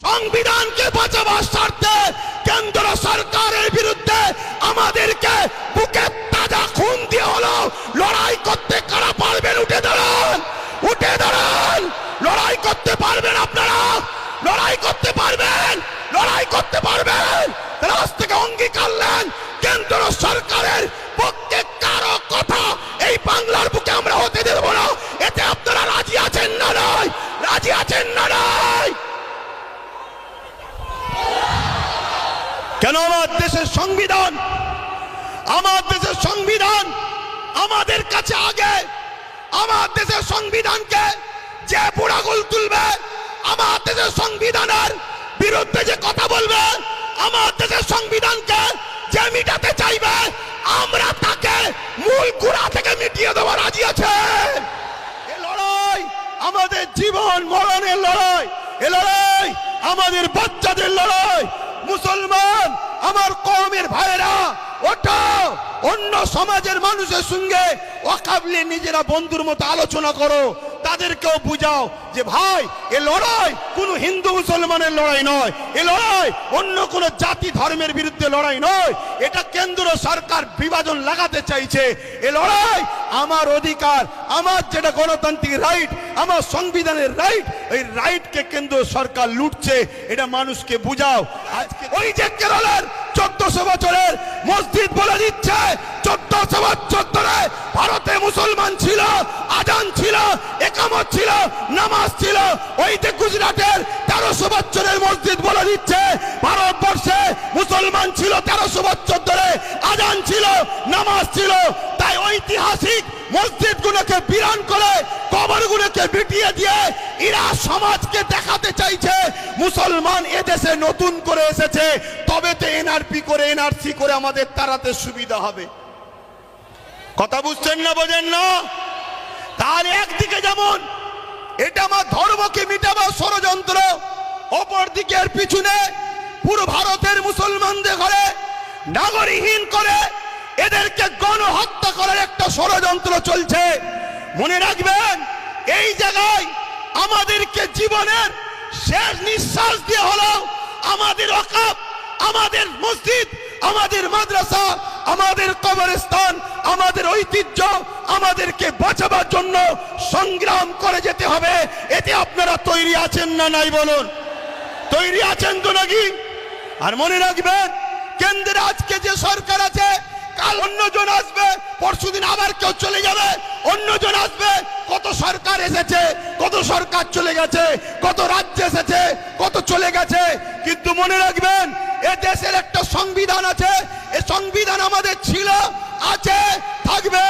সংবিধানকে বাঁচাবার স্বার্থে কেন্দ্র সরকারের বিরুদ্ধে আমাদেরকে বুকে তাজা খুন দিয়ে হলো লড়াই করতে কারা পারবেন? উঠে দাঁড়ান, উঠে দাঁড়ান। লড়াই করতে পারবেন আপনারা? লড়াই করতে পারবেন? লড়াই করতে পারবেন? রাজ থেকে অঙ্গীকার নেন কেন্দ্র সরকারের পক্ষে কারো কথা এই বাংলার বুকে আমরা হতে দেব না। এতে আপনারা রাজি আছেন না নয়? রাজি আছেন না নয়? কেন আমার দেশের সংবিধান, আমার দেশের সংবিধান আমাদের কাছে আগে। আমার দেশের সংবিধানকে যে বুড়াগুল তুলবে, আমার দেশের সংবিধানের বিরুদ্ধে যে কথা বলবে, আমার দেশের সংবিধানকে যে মিটাতে চাইবে, আমরা তাকে মূল গোড়া থেকে মিটিয়ে দেওয়া রাজি আছে। এ লড়াই আমাদের জীবন মরণের লড়াই, এ লড়াই আমাদের বাচ্চাদের লড়াই। মুসলমান আমার কওমের ভাইরা, ওটা অন্য সমাজের মানুষের সঙ্গে ওয়াকাবলে নিজেরা বন্ধুর মতো আলোচনা করো, তাদেরকেও বুঝাও যে ভাই এ লড়াই কোনো হিন্দু মুসলমানের লড়াই নয়, এ লড়াই অন্য কোনো জাতি ধর্মের বিরুদ্ধে লড়াই নয়। এটা কেন্দ্র সরকার বিভাজন লাগাতে চাইছে। এ লড়াই আমার অধিকার, আমার যেটা গণতান্ত্রিক রাইট, আমার সংবিধানের রাইট, এই রাইটকে কেন্দ্র সরকার লুটছে, এটা মানুষকে বুঝাও। আজকে ওই যে কেরলের 1400 বছরের মসজিদ বলে দিচ্ছে 1400 বছর ধরে ভারতে মুসলমান ছিল, আজান ছিল, একামত ছিল, নামাজ ছিল। ওই যে গুজরাটের 1300 বছরের মসজিদ বলে দিচ্ছে ভারতবর্ষে মুসলমান ছিল 1300 বছর ধরে, আজান ছিল, নামাজ ছিল। তাই ঐতিহাসিক মসজিদগুলোকে বিরান করে কবরগুলোকে মিটিয়ে দিয়ে এরা সমাজকে দেখাতে চাইছে মুসলমান এদেশে নতুন করে এসেছে, তবে তো এনআরপি করে এনআরসি করে আমাদের তাড়াতে সুবিধা হবে। কথা বুঝছেন না, বোঝেন না? তার একদিকে যেমন এটা আমার ধর্মকে মিটাবার ষড়যন্ত্র, অপর দিকে এর পিছনে পুরো ভারতের মুসলমানদের ঘরে নাগরিকহীন করে এদেরকে গণহত্যা করার একটা ষড়যন্ত্র চলছে। মনে রাখবেন, এই জায়গায় আমাদেরকে জীবনের শেষ নিঃশ্বাস দিয়ে হলো আমাদের ওয়াকফ, আমাদের মসজিদ, আমাদের মাদ্রাসা, আমাদের কবরস্থান, আমাদের ঐতিহ্য আমাদেরকে বাঁচাবার জন্য সংগ্রাম করে যেতে হবে। এতে আপনারা তৈরি আছেন না নাই বলুন? তৈরি আছেন তো নাকি? আর মনে রাখবেন, কেন্দ্রে আজকে যে সরকার আছে, কাল অন্যজন আসবে, পরশুদিন আবার কেউ চলে যাবে, অন্যজন আসবে। কত সরকার এসেছে, কত সরকার চলে গেছে, কত রাজ্য এসেছে, কত চলে গেছে। কিন্তু মনে রাখবেন, এ দেশের একটা সংবিধান আছে, এ সংবিধান আমাদের ছিল, আছে, থাকবে।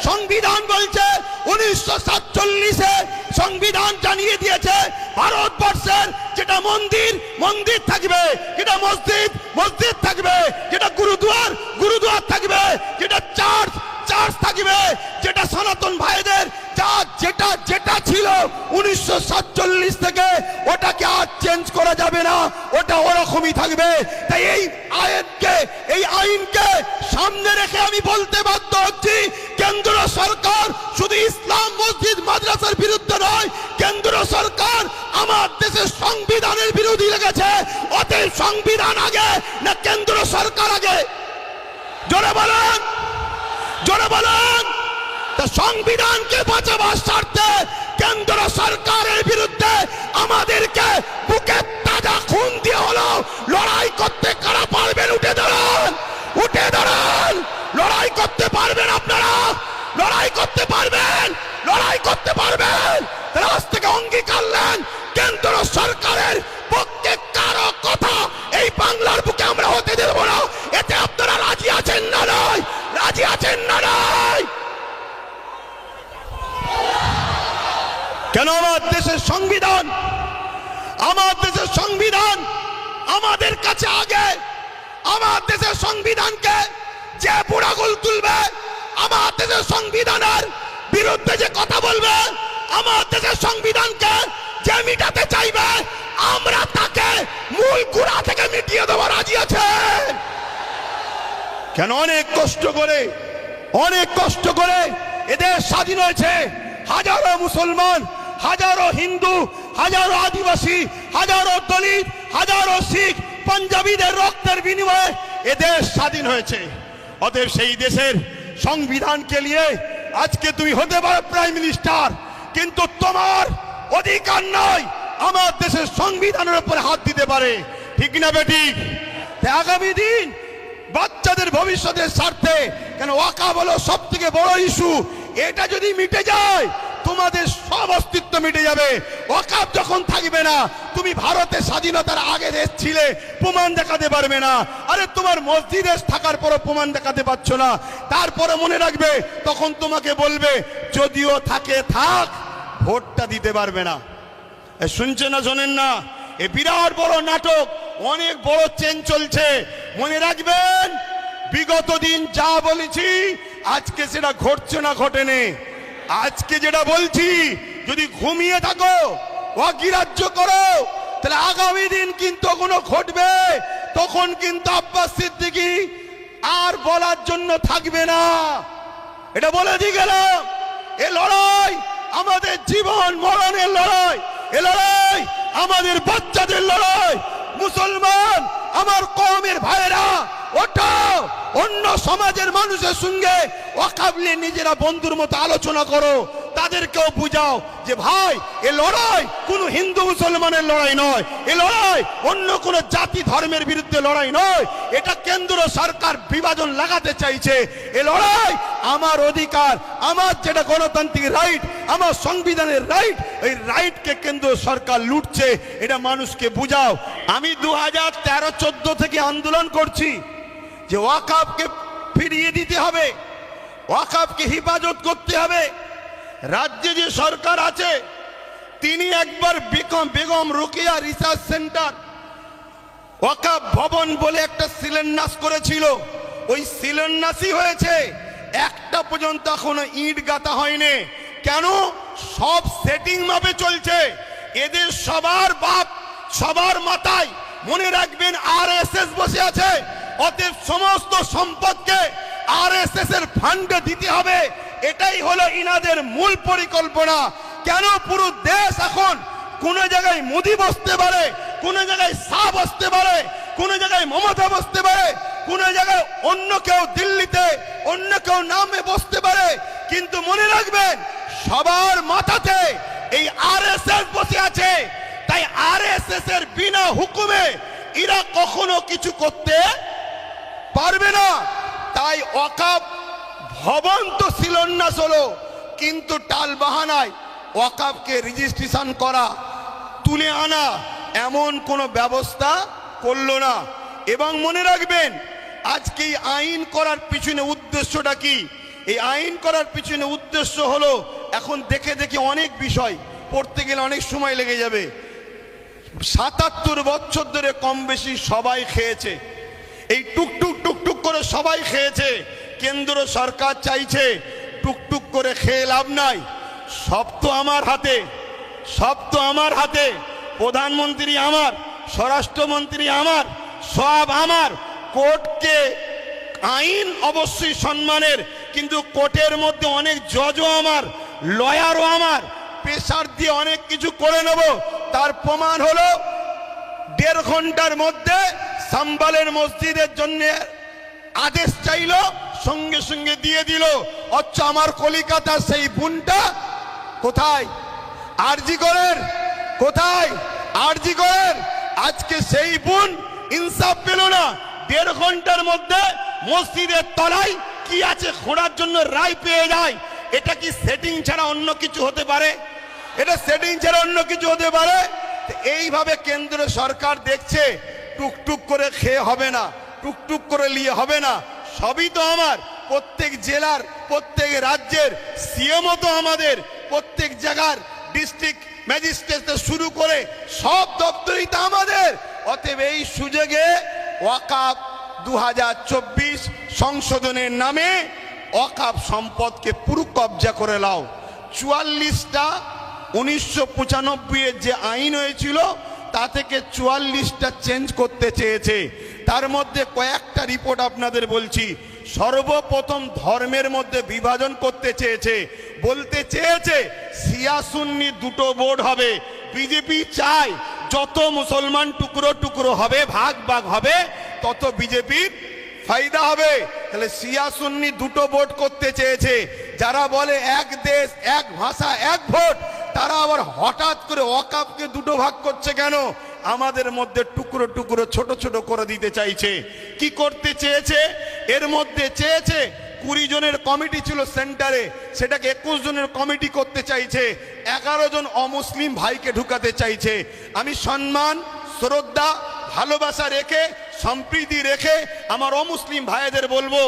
সংবিধান বলছে 1947-এ সংবিধান জানিয়ে দিয়েছে ভারতবর্ষের যেটা মন্দির মন্দির থাকবে, যেটা মসজিদ মসজিদ থাকবে, যেটা গুরুদুয়ার গুরুদুয়ার থাকবে, যেটা চার্চ চার্চ থাকবে, যেটা সনাতন ভাইদের যা যেটা যেটা ছিল 1947 থেকে ওটাকে আর চেঞ্জ করা যাবে না, ওটা ওরকমই থাকবে। তাই এই আইনকে সামনে রেখে আমি বলতে বাধ্য হচ্ছি, কেন্দ্র সরকার শুধু ইসলাম মসজিদ মাদ্রাসার বিরুদ্ধে নয়, কেন্দ্র সরকার আমার দেশের সংবিধানের বিরোধী লেগেছে। অতএব সংবিধান আগে না কেন্দ্র সরকার আগে? জোরে বলেন, জোরে বলেন। তা সংবিধানকে বাঁচাবার স্বার্থে কেন্দ্র সরকারের বিরুদ্ধে আমাদেরকে বুকে তাজা খুন দিয়ে হলো লড়াই করতে কারা পারবেন? উঠে দাঁড়ান, উঠে দাঁড়ান। লড়াই করতে পারবেন আপনারা? লড়াই করতে পারবেন? লড়াই করতে পারবেন? রাজ থেকে অঙ্গীকার নেন কেন্দ্র সরকারের পক্ষে কারো কথা এই বাংলার বুকে আমরা হতে দেব না। এতে আপনারা রাজি আছেন না নয়? রাজি আছেন না নয়? কেন আমার দেশের সংবিধান, আমার দেশের সংবিধান আমাদের কাছে আগে। আমার দেশের সংবিধানকে যে বুড়াগুল তুলবে, আমার দেশের সংবিধানের বিরুদ্ধে যে কথা বলবে, আমার দেশের সংবিধানকে যে মিটাতে চাইবে, আমরা তাকে মূল গোড়া থেকে মিটিয়ে দেওয়া রাজি আছে। কেন অনেক কষ্ট করে এদের স্বাধীন হয়েছে। হাজারো মুসলমান, হাজারো হিন্দু, হাজারো আদিবাসী, হাজারো দলিত, হাজারো শিখ পাঞ্জাবিদের রক্তের বিনিময়ে এ দেশ স্বাধীন হয়েছে। অতএব সেই দেশের সংবিধানকে নিয়ে আজকে তুমি হতে পারো প্রাইম মিনিস্টার, কিন্তু তোমার অধিকার নয় আমার দেশের সংবিধানের উপরে হাত দিতে পারে। ঠিক না বেঠিক? আগামী দিন বাচ্চাদের ভবিষ্যতের স্বার্থে, কেন ওয়াকফ হলো সব থেকে বড় ইস্যু, এটা যদি মিটে যায় তোমাদের সব অস্তিত্ব মিটে যাবে। ওয়াকফ যখন থাকবে না, তুমি ভারতের স্বাধীনতার আগে দেশ ছিলে, প্রমাণ দেখাতে পারবে না। আরে তোমার মসজিদে থাকার পরও প্রমাণ দেখাতে পারছো না, তারপরে মনে রাখবে তখন তোমাকে বলবে যদিও থাকে থাক, ভোটটা দিতে পারবে না। শুনছে না শোনেন না? এ বিরাট বড় নাটক, অনেক বড় চেন চলছে। মনে রাখবেন বিগত দিন যা বলেছি আজকে সেটা ঘটছে না ঘটেনি। আজকে যেটা বলছি যদি ঘুমিয়ে থাকো, অগ্রাহ্য করো, তাহলে আগামী দিন কিন্তু কোনো ঘটবে, তখন কিন্তু আব্বাস সিদ্দিকী আর বলার জন্য থাকবে না। এটা বলে দিয়ে গেলাম। এ লড়াই আমাদের জীবন মরণের লড়াই, এ লড়াই আমাদের বাচ্চাদের লড়াই। মুসলমান আমার কওমের ভাইরা, ওঠো, অন্য সমাজের মানুষের সঙ্গে ওয়াকফ নিয়ে নিজেরা বন্ধুর মতো আলোচনা করো, তাদেরকেও বুঝাও যে ভাই এ লড়াই কোনো হিন্দু মুসলমানের লড়াই নয়, এ লড়াই অন্য কোনো জাতি ধর্মের বিরুদ্ধে লড়াই নয়। এটা কেন্দ্র সরকার বিভাজন লাগাতে চাইছে। এ লড়াই আমার অধিকার, আমার যেটা গণতান্ত্রিক রাইট, আমার সংবিধানের রাইট, এই রাইটকে কেন্দ্র সরকার লুটছে, এটা মানুষকে বুঝাও। আমি 2013-14 থেকে আন্দোলন করছি যে ওয়াকফকে ফিরিয়ে দিতে হবে, ওয়াকফকে হেফাজত করতে হবে। রাজ্যে যে সরকার আছে তিনি একবার বেগম রোকেয়া রিসার্চ সেন্টার ওয়াকফ ভবন বলে একটা শিলান্যাস করেছিল, ওই শিলান্যাসই হয়েছে, একটা পর্যন্ত এখনো ইট গাঁথা হয়নি। কেন? সব সেটিং মাপে চলছে। এদের সবার বাপ, সবার মাথায় মনে রাখবেন আরএসএস বসে আছে। অতএব সমস্ত সম্পদকে আরএসএস এর ফান্ডে দিতে হবে, এটাই হলো ইনাদের মূল পরিকল্পনা। কেন? পুরো দেশ এখন কোন জায়গায় মোদি বসতে পারে, কোন জায়গায় শাহ বসতে পারে, কোন জায়গায় মমতা বসতে পারে, কোন জায়গায় অন্য কেউ দিল্লিতে অন্য কেউ নামে বসতে পারে, কিন্তু মনে রাখবেন সবার মাথাতে এই আরএসএস বসে আছে। তাই আরএসএস এর বিনা হুকুমে এরা কখনো কিছু করতে পারবে না। তাই ওয়াকফ ভবন তো শিলান্যাস হলো, কিন্তু টাল বাহানায় ওয়াকফকে রেজিস্ট্রেশন করা, তুলে আনা এমন কোনো ব্যবস্থা করলো না। এবং মনে রাখবেন আজকে এই আইন করার পিছনে উদ্দেশ্যটা কি? এই আইন করার পিছনে উদ্দেশ্য হলো, এখন দেখে দেখে অনেক বিষয় পড়তে গেলে অনেক সময় লেগে যাবে। 77 বছর ধরে কম বেশি সবাই খেয়েছে, এই টুকটুক টুকটুক করে সবাই খেয়েছে। কেন্দ্র সরকার চাইছে টুকটুক করে খেয়ে লাভ নাই, সব তো আমার হাতে, সব তো আমার হাতে। প্রধানমন্ত্রী আমার, স্বরাষ্ট্রমন্ত্রী আমার, সব আমার। কোর্টকে আইন অবশ্যই সম্মানের, কিন্তু কোর্টের মধ্যে অনেক জজও আমার, লয়ারও আমার। প্রেসার দিয়ে অনেক কিছু করে নেব। তার প্রমাণ হলো 1.5 ঘন্টার মধ্যে সাম্বালের মসজিদের জন্য আদেশ চাইলো, সঙ্গে সঙ্গে দিয়ে দিল। অথচ আমার কলিকাতার সেই বোনটা কোথায়? আরজি করেন কোথায়? আরজি করেন। আজকে সেই বোন ইনসাফ পেল না। 1.5 ঘন্টার মধ্যে মসজিদের তলায় কি আছে খোঁড়ার জন্য রায় পেয়ে যায়। এটা কি সেটিং ছাড়া অন্য কিছু হতে পারে? এটা সেটিং ছাড়া অন্য কিছু হতে পারে? এইভাবে কেন্দ্র সরকার দেখছে টুকটুক করে খেয়ে হবে না, টুকটুক করে নিয়ে হবে না। সবই তো আমার, প্রত্যেক জেলার প্রত্যেক রাজ্যের সিএমও তো আমাদের, প্রত্যেক জায়গার ডিস্ট্রিক্ট ম্যাজিস্ট্রেট শুরু করে সব দপ্তরই তো আমাদের। অতএব এই সুযোগে ওয়াকফ 2024 সংশোধনের নামে ওয়াকফ সম্পদকে পুরো কবজা করে নাও। 44টা 1995 যে আইন হয়েছিল তা থেকে 44টা চেঞ্জ করতে চেয়েছে। তার মধ্যে কয়েকটা রিপোর্ট আপনাদের বলছি। সর্বপ্রথম ধর্মের মধ্যে বিভাজন করতে চেয়েছে, বলতে চেয়েছে শিয়া সুন্নি দুটো বোর্ড হবে। বিজেপি চায় যত মুসলমান টুকরো টুকরো হবে, ভাগ ভাগ হবে, তত বিজেপির ফায়দা হবে। তাহলে শিয়া সুন্নি দুটো ভোট করতে চেয়েছে। যারা বলে এক দেশ এক ভাষা এক ভোট, তারা আবার হঠাৎ করে ওয়াকাফকে দুটো ভাগ করছে কেন? আমাদের মধ্যে টুকরো টুকরো ছোট ছোট করে দিতে চাইছে। কি করতে চেয়েছে? এর মধ্যে চেয়েছে 20 জনের কমিটি ছিল সেন্টারে, সেটাকে 21 জনের কমিটি করতে চাইছে। 11 জন অমুসলিম ভাইকে ঢুকাতে চাইছে। আমি সম্মান, শ্রদ্ধা, ভালোবাসা রেখে, সম্প্রীতি রেখে আমার অমুসলিম ভাইদের বলবো,